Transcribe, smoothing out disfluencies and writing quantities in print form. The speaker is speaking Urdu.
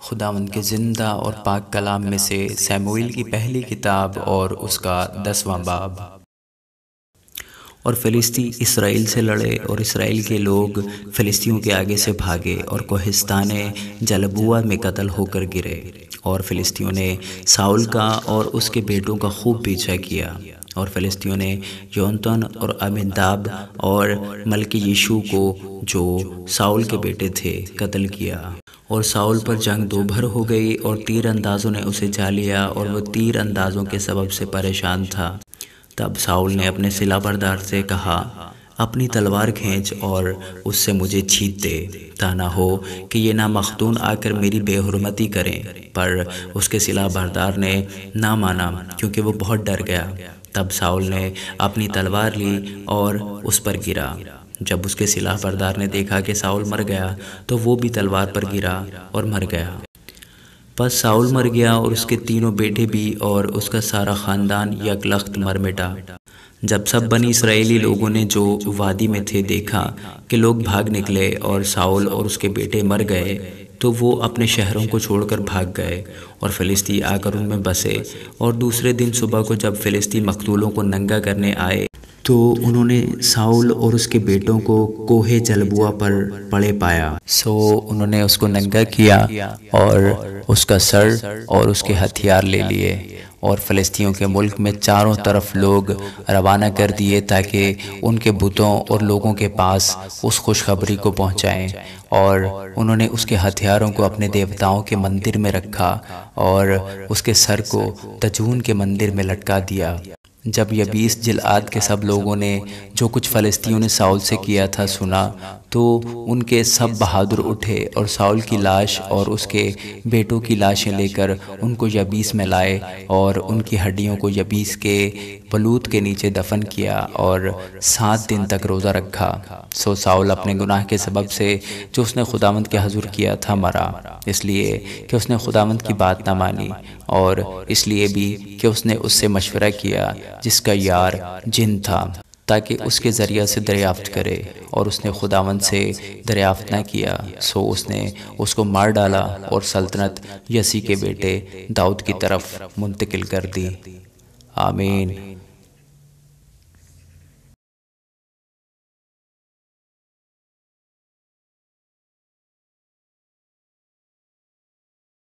خداوند کے زندہ اور پاک کلام میں سے سیموئیل کی پہلی کتاب اور اس کا 10واں باب۔ اور فلسطی اسرائیل سے لڑے، اور اسرائیل کے لوگ فلسطینیوں کے آگے سے بھاگے اور کوہستان جلبوع میں قتل ہو کر گرے۔ اور فلسطینیوں نے ساؤل کا اور اس کے بیٹوں کا خوب پیچھا کیا، اور فلسطینیوں نے یونتن اور امیناداب اور ملکی یشوع کو جو ساؤل کے بیٹے تھے قتل کیا۔ اور ساؤل پر جنگ دوبھر ہو گئی، اور تیر اندازوں نے اسے جا لیا، اور وہ تیر اندازوں کے سبب سے پریشان تھا۔ تب ساؤل نے اپنے سلا بردار سے کہا، اپنی تلوار کھینچ اور اس سے مجھے چھید دے، تا نہ ہو کہ یہ نامختون آ کر میری بے حرمتی کریں۔ پر اس کے سلا بردار نے نہ مانا، کیونکہ وہ بہت ڈر گیا۔ تب ساؤل نے اپنی تلوار لی اور اس پر گرا۔ جب اس کے سلاح بردار نے دیکھا کہ ساؤل مر گیا تو وہ بھی تلوار پر گرا اور مر گیا۔ پس ساؤل مر گیا، اور اس کے تینوں بیٹے بھی، اور اس کا سارا خاندان یک لخت مر مٹا۔ جب سب بنی اسرائیلی لوگوں نے جو وادی میں تھے دیکھا کہ لوگ بھاگ نکلے اور ساؤل اور اس کے بیٹے مر گئے، تو وہ اپنے شہروں کو چھوڑ کر بھاگ گئے، اور فلسطی آ کر ان میں بسے۔ اور دوسرے دن صبح کو جب فلسطی مقتولوں کو ننگا کرنے آئے تو انہوں نے ساؤل اور اس کے بیٹوں کو کوہ جلبوع پر پڑے پایا۔ سو انہوں نے اس کو ننگا کیا اور اس کا سر اور اس کے ہتھیار لے لیے، اور فلسطینیوں کے ملک میں چاروں طرف لوگ روانہ کر دیے تاکہ ان کے بتوں اور لوگوں کے پاس اس خوشخبری کو پہنچائیں۔ اور انہوں نے اس کے ہتھیاروں کو اپنے دیوتاؤں کے مندر میں رکھا، اور اس کے سر کو دجون کے مندر میں لٹکا دیا۔ جب یبیس جلعاد کے سب لوگوں نے جو کچھ فلسطینیوں نے ساؤل سے کیا تھا سنا، تو ان کے سب بہادر اٹھے اور ساؤل کی لاش اور اس کے بیٹوں کی لاشیں لے کر ان کو یبیس میں لائے، اور ان کی ہڈیوں کو یبیس کے بلوط کے نیچے دفن کیا، اور 7 دن تک روزہ رکھا۔ سو ساؤل اپنے گناہ کے سبب سے جو اس نے خداوند کے حضور کیا تھا مرا، اس لیے کہ اس نے خداوند کی بات نہ مانی، اور اس لیے بھی کہ اس نے اس سے مشورہ کیا جس کا یار جن تھا، تاکہ اس کے ذریعہ سے دریافت کرے، اور اس نے خداوند سے دریافت نہ کیا۔ سو اس نے اس کو مار ڈالا، اور سلطنت یسی کے بیٹے داؤد کی طرف منتقل کر دی۔ آمین۔